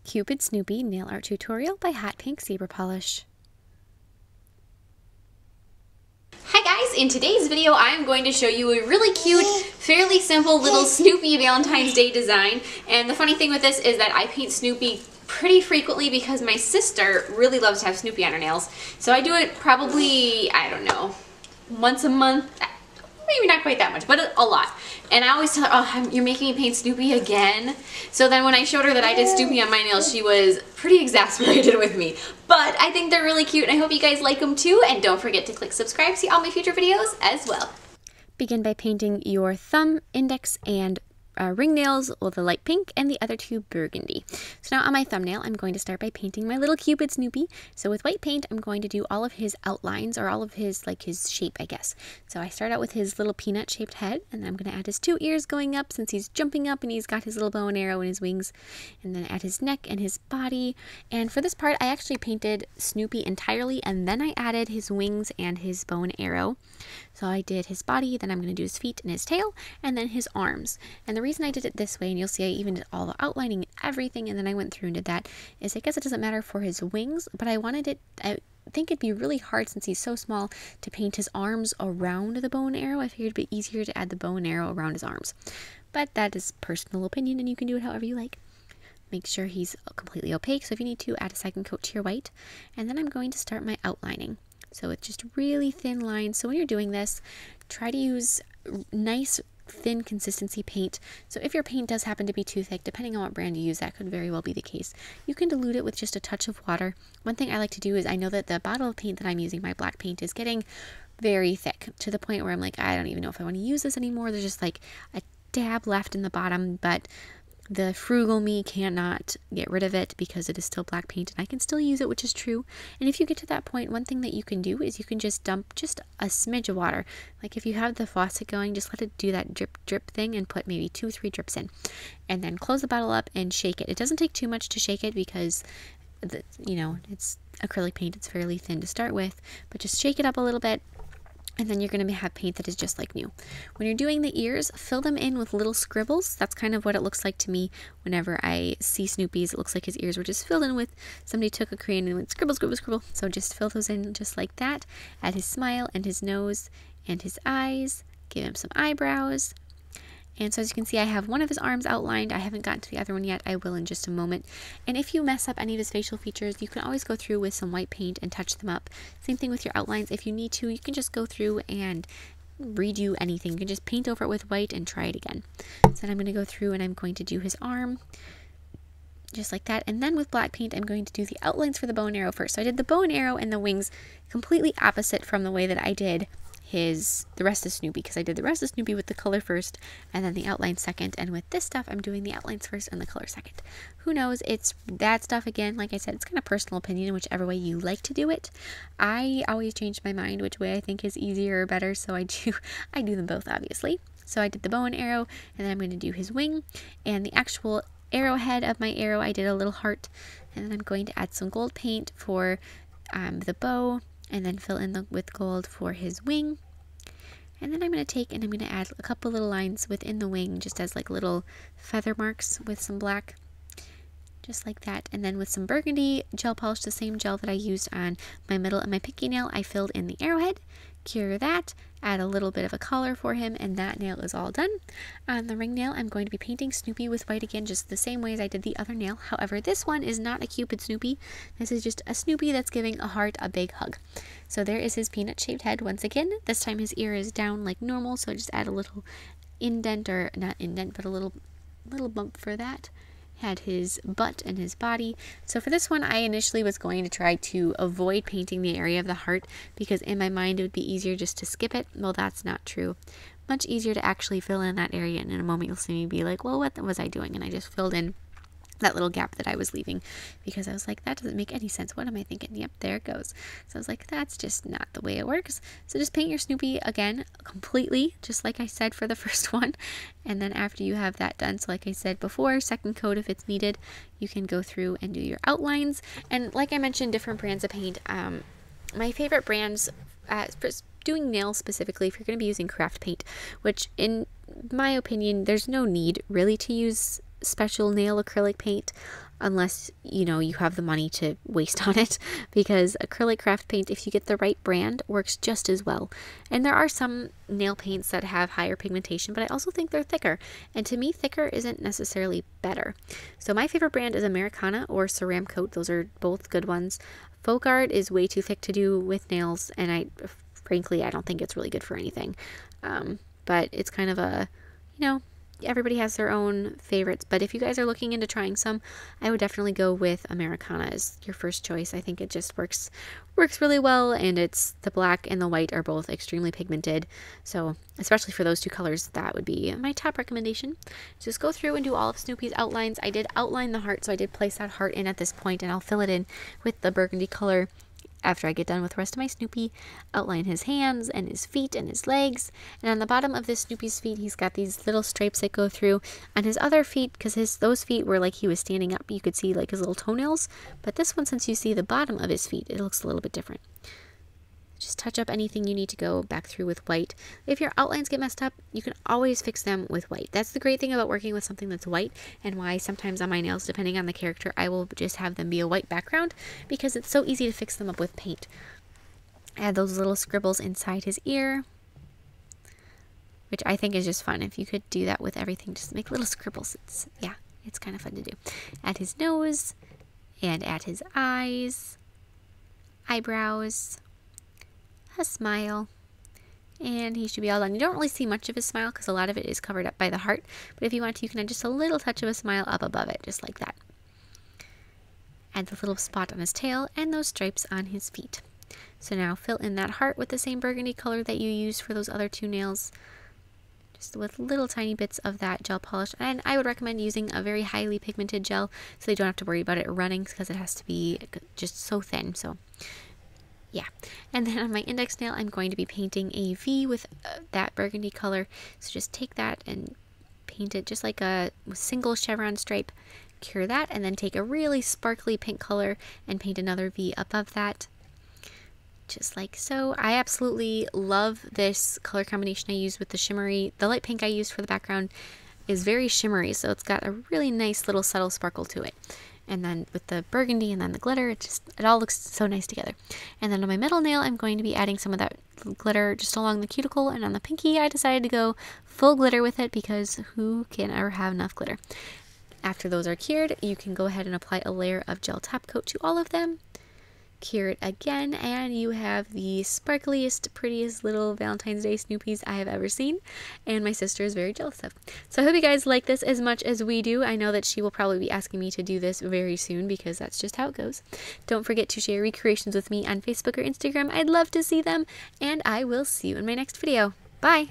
Cupid Snoopy Nail Art Tutorial by Hotpinkzebrapolish. Hi guys, in today's video I'm going to show you a really cute, fairly simple little Snoopy Valentine's Day design. And the funny thing with this is that I paint Snoopy pretty frequently because my sister really loves to have Snoopy on her nails. So I do it probably, I don't know, once a month. Maybe not quite that much, but a lot. And I always tell her, oh, you're making me paint Snoopy again? So then when I showed her that I did Snoopy on my nails, she was pretty exasperated with me. But I think they're really cute, and I hope you guys like them too. And don't forget to click subscribe to see all my future videos as well. Begin by painting your thumb, index, and ring nails with the light pink and the other two burgundy. So now on my thumbnail, I'm going to start by painting my little Cupid Snoopy. So with white paint, I'm going to do all of his outlines, or all of his, like his shape, I guess. So I start out with his little peanut shaped head, and then I'm going to add his two ears going up since he's jumping up and he's got his little bow and arrow in his wings, and then add his neck and his body. And for this part, I actually painted Snoopy entirely, and then I added his wings and his bow and arrow. So I did his body, then I'm going to do his feet and his tail, and then his arms. And the reason I did it this way, and you'll see I even did all the outlining and everything, and then I went through and did that, is I guess it doesn't matter for his wings, but I think it'd be really hard since he's so small to paint his arms around the bow and arrow. I figured it'd be easier to add the bow and arrow around his arms. But that is personal opinion, and you can do it however you like. Make sure he's completely opaque, so if you need to, add a second coat to your white. And then I'm going to start my outlining. So it's just really thin lines. So when you're doing this, try to use nice thin consistency paint. So if your paint does happen to be too thick, depending on what brand you use, that could very well be the case. You can dilute it with just a touch of water. One thing I like to do is, I know that the bottle of paint that I'm using, my black paint, is getting very thick to the point where I'm like, I don't even know if I want to use this anymore. There's just like a dab left in the bottom, but the frugal me cannot get rid of it because it is still black paint and I can still use it, which is true. And if you get to that point, one thing that you can do is you can just dump just a smidge of water. Like if you have the faucet going, just let it do that drip drip thing and put maybe 2-3 drips in. And then close the bottle up and shake it. It doesn't take too much to shake it because it's acrylic paint, it's fairly thin to start with, but just shake it up a little bit. And then you're going to have paint that is just like new. When you're doing the ears, fill them in with little scribbles. That's kind of what it looks like to me whenever I see Snoopy's. It looks like his ears were just filled in with, somebody took a crayon and went scribble, scribble, scribble. So just fill those in just like that. Add his smile and his nose and his eyes. Give him some eyebrows. And so as you can see, I have one of his arms outlined. I haven't gotten to the other one yet. I will in just a moment. And if you mess up any of his facial features, you can always go through with some white paint and touch them up. Same thing with your outlines. If you need to, you can just go through and redo anything. You can just paint over it with white and try it again. So then I'm going to go through and I'm going to do his arm just like that. And then with black paint, I'm going to do the outlines for the bow and arrow first. So I did the bow and arrow and the wings completely opposite from the way that I did the rest of Snoopy, because I did the rest of Snoopy with the color first and then the outline second, and with this stuff I'm doing the outlines first and the color second. Who knows, it's that stuff again, like I said, it's kind of personal opinion, whichever way you like to do it. I always change my mind which way I think is easier or better, so I do them both, obviously. So I did the bow and arrow, and then I'm going to do his wing, and the actual arrowhead of my arrow I did a little heart, and then I'm going to add some gold paint for the bow, and then fill in with gold for his wing. And then I'm going to take and I'm going to add a couple little lines within the wing, just as like little feather marks with some black, just like that. And then with some burgundy gel polish, the same gel that I used on my middle and my pinky nail, I filled in the arrowhead. Cure that, add a little bit of a color for him, and that nail is all done. On the ring nail, I'm going to be painting Snoopy with white again, just the same way as I did the other nail. However, this one is not a Cupid Snoopy. This is just a Snoopy that's giving a heart a big hug. So there is his peanut-shaped head once again. This time his ear is down like normal, so I just add a little indent, or not indent, but a little bump for that. Had his butt and his body. So for this one, I initially was going to try to avoid painting the area of the heart because in my mind it would be easier just to skip it. Well, that's not true. Much easier to actually fill in that area, and in a moment you'll see me be like, well, what was I doing? And I just filled in that little gap that I was leaving because I was like, that doesn't make any sense. What am I thinking? Yep, there it goes. So I was like, that's just not the way it works. So just paint your Snoopy again completely, just like I said for the first one. And then after you have that done, so like I said before, second coat if it's needed, you can go through and do your outlines. And like I mentioned, different brands of paint. My favorite brands, doing nails specifically, if you're going to be using craft paint, which in my opinion, there's no need really to use special nail acrylic paint unless, you know, you have the money to waste on it, because acrylic craft paint, if you get the right brand, works just as well. And there are some nail paints that have higher pigmentation, but I also think they're thicker. And to me, thicker isn't necessarily better. So my favorite brand is Americana or Ceramcoat. Those are both good ones. Folk Art is way too thick to do with nails, and frankly, I don't think it's really good for anything. But it's kind of a, you know, everybody has their own favorites, but if you guys are looking into trying some, I would definitely go with Americana as your first choice. I think it just works really well, and it's the black and the white are both extremely pigmented, so especially for those two colors, that would be my top recommendation. Just go through and do all of Snoopy's outlines. I did outline the heart, so I did place that heart in at this point, and I'll fill it in with the burgundy color after I get done with the rest of my Snoopy. Outline his hands and his feet and his legs. And on the bottom of this Snoopy's feet, he's got these little stripes that go through. On his other feet, because those feet were like he was standing up, you could see like his little toenails. But this one, since you see the bottom of his feet, it looks a little bit different. Just touch up anything you need to go back through with white. If your outlines get messed up, you can always fix them with white. That's the great thing about working with something that's white, and why sometimes on my nails, depending on the character, I will just have them be a white background, because it's so easy to fix them up with paint. Add those little scribbles inside his ear, which I think is just fun. If you could do that with everything, just make little scribbles. It's kind of fun to do. Add his nose, and add his eyes, eyebrows, a smile, and he should be all done. You don't really see much of his smile because a lot of it is covered up by the heart, but if you want to, you can add just a little touch of a smile up above it, just like that. Add the little spot on his tail and those stripes on his feet. So now fill in that heart with the same burgundy color that you used for those other two nails, just with little tiny bits of that gel polish. And I would recommend using a very highly pigmented gel so you don't have to worry about it running, because it has to be just so thin. So yeah, and then on my index nail, I'm going to be painting a V with that burgundy color. So just take that and paint it just like a single chevron stripe. Cure that, and then take a really sparkly pink color and paint another V above that, just like so. I absolutely love this color combination I used with the shimmery. The light pink I used for the background is very shimmery, so it's got a really nice little subtle sparkle to it. And then with the burgundy and then the glitter, it all looks so nice together. And then on my middle nail, I'm going to be adding some of that glitter just along the cuticle, and on the pinky, I decided to go full glitter with it, because who can ever have enough glitter? After those are cured, you can go ahead and apply a layer of gel top coat to all of them. Cure it again, and you have the sparkliest, prettiest little Valentine's Day Snoopies I have ever seen, and my sister is very jealous of. So I hope you guys like this as much as we do. I know that she will probably be asking me to do this very soon, because that's just how it goes. Don't forget to share recreations with me on Facebook or Instagram. I'd love to see them, and I will see you in my next video. Bye!